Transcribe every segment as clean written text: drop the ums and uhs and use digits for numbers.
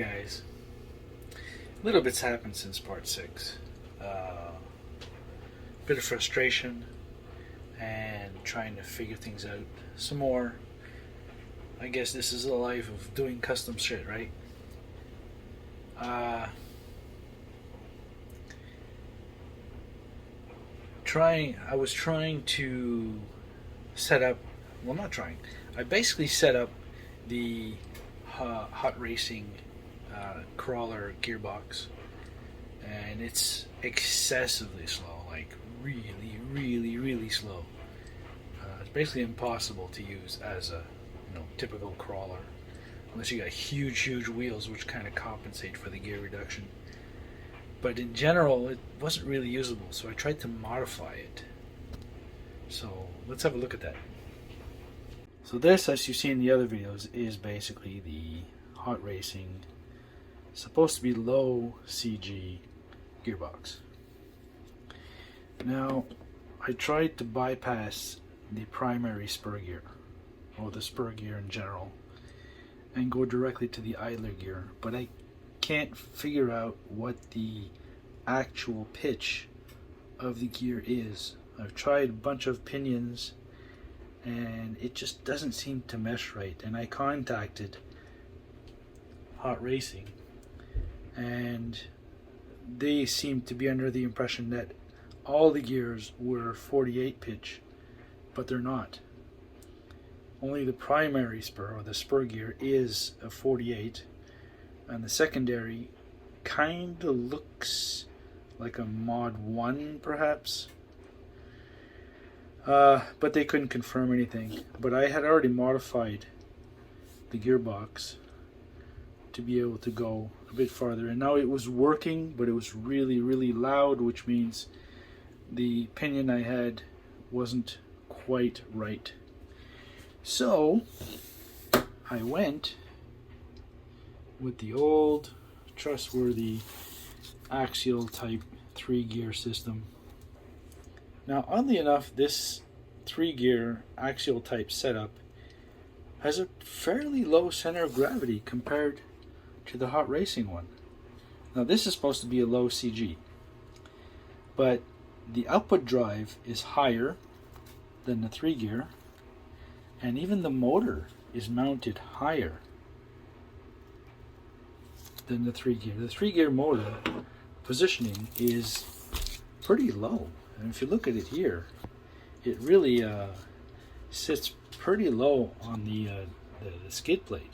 guys. A little bit's happened since part 6. Bit of frustration and trying to figure things out some more. I guess this is the life of doing custom shit, right? I was trying to set up, well, not trying, I basically set up the hot racing crawler gearbox, and it's excessively slow, like really slow. It's basically impossible to use as a typical crawler unless you got huge wheels, which kind of compensate for the gear reduction. But in general, it wasn't really usable, so I tried to modify it. So let's have a look at that. So this, as you see in the other videos, is basically the hot racing, supposed to be low CG gearbox. Now, I tried to bypass the primary spur gear, or the spur gear in general, and go directly to the idler gear, but I can't figure out what the actual pitch of the gear is. I've tried a bunch of pinions and it just doesn't seem to mesh right, and I contacted Hot Racing and they seem to be under the impression that all the gears were 48 pitch, but they're not. Only the primary spur, or the spur gear, is a 48, and the secondary kind of looks like a mod 1 perhaps, but they couldn't confirm anything. But I had already modified the gearbox to be able to go a bit farther, and now it was working, but it was really loud, which means the pinion I had wasn't quite right. So I went with the old trustworthy axial type 3-gear system. Now, oddly enough, this 3-gear axial type setup has a fairly low center of gravity compared to the hot racing one. Now, this is supposed to be a low CG, but the output drive is higher than the 3-gear, and even the motor is mounted higher than the 3-gear. The 3-gear motor positioning is pretty low, and if you look at it here, it really sits pretty low on the skid plate.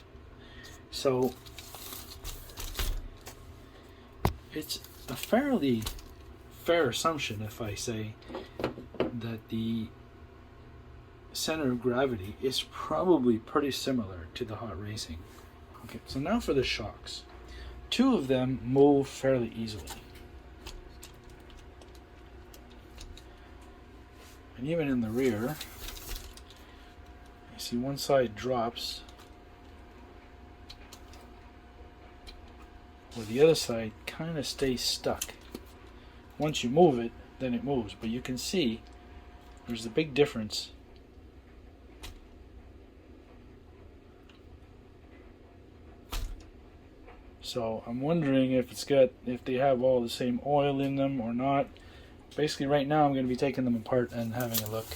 So it's a fairly fair assumption if I say that the center of gravity is probably pretty similar to the hot racing. Okay, so now for the shocks. 2 of them move fairly easily, and even in the rear, you see one side drops where the other side kind of stays stuck. Once you move it, then it moves, but you can see there's a big difference . So I'm wondering if they have all the same oil in them or not. Basically right now I'm going to be taking them apart and having a look.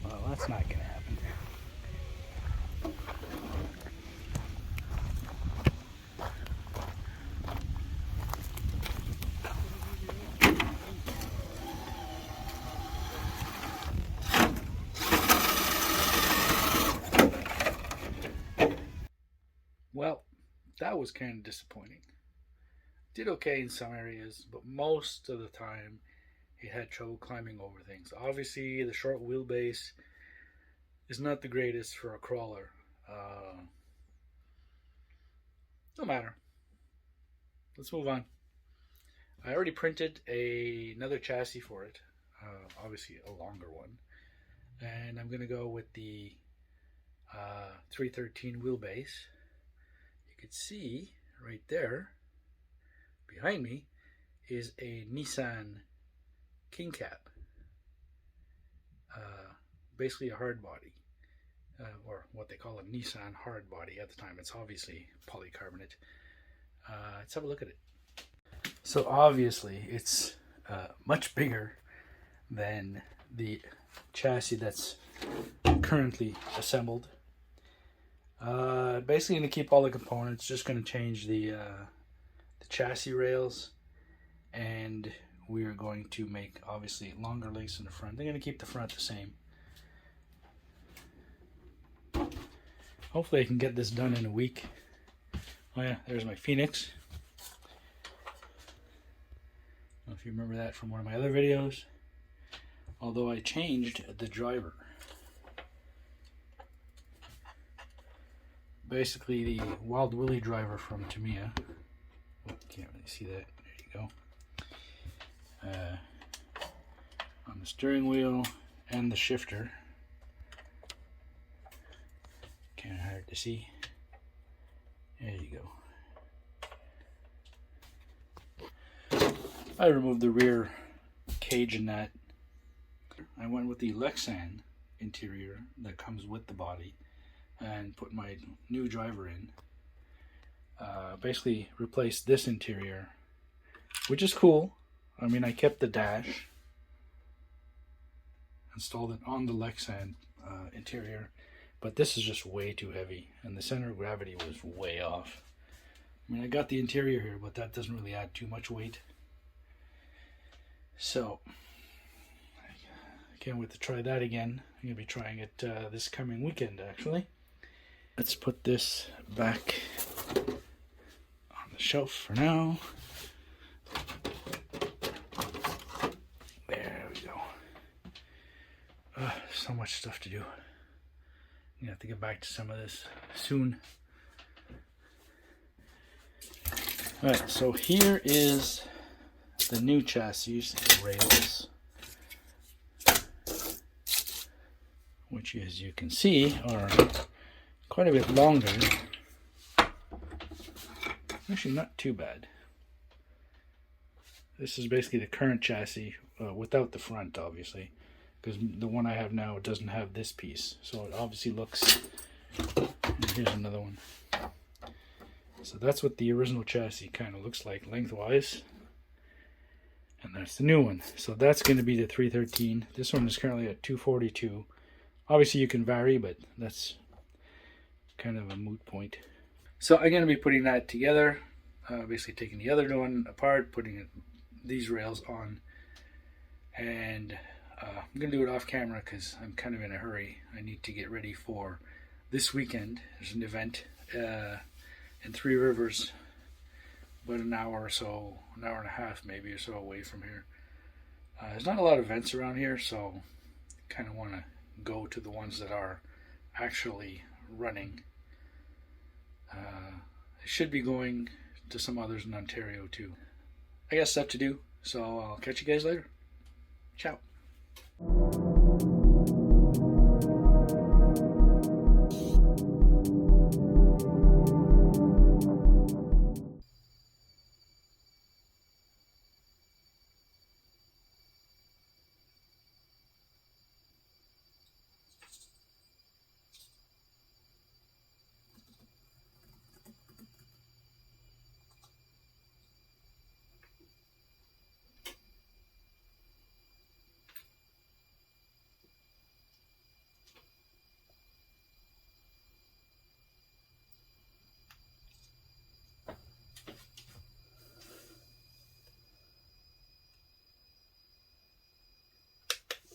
Well, that's not gonna happen. Well, that was kind of disappointing. Did okay in some areas, but most of the time it had trouble climbing over things. Obviously, the short wheelbase is not the greatest for a crawler. No matter. Let's move on. I already printed another chassis for it, obviously a longer one, and I'm going to go with the 313 wheelbase. You can see right there behind me is a Nissan King Cab, basically a hard body, or what they call a Nissan hard body at the time. It's obviously polycarbonate. Let's have a look at it. So obviously it's much bigger than the chassis that's currently assembled. Basically going to keep all the components, just going to change the chassis rails, and we are going to make obviously longer legs in the front. They're going to keep the front the same. Hopefully I can get this done in a week. Oh yeah, there's my Phoenix. I don't know if you remember that from one of my other videos. Although I changed the driver. Basically the Wild Willie driver from Tamiya. Oh, can't really see that. There you go. On the steering wheel and the shifter. Kind of hard to see. There you go. I removed the rear cage in that. I went with the Lexan interior that comes with the body and put my new driver in. Basically replaced this interior, which is cool. I mean, I kept the dash, installed it on the Lexan interior, but this is just way too heavy, and the center of gravity was way off. I mean, I got the interior here, but that doesn't really add too much weight. So, I can't wait to try that again. I'm going to be trying it this coming weekend, actually. Let's put this back on the shelf for now. There we go. So much stuff to do. I'm gonna have to get back to some of this soon. Alright, so here is the new chassis rails, which, as you can see, are quite a bit longer. Actually, not too bad. This is basically the current chassis without the front, obviously, because the one I have now doesn't have this piece. So it obviously looks... Here's another one. So that's what the original chassis kind of looks like lengthwise. And that's the new one. So that's going to be the 313. This one is currently at 242. Obviously you can vary, but that's kind of a moot point. So I'm going to be putting that together. Basically taking the other one apart, putting these rails on. And I'm going to do it off camera because I'm kind of in a hurry. I need to get ready for this weekend. There's an event in Three Rivers, about an hour or so, an hour and a half maybe or so away from here. There's not a lot of events around here, so I kind of want to go to the ones that are actually running. I should be going to some others in Ontario too. I got stuff to do, so I'll catch you guys later. Ciao.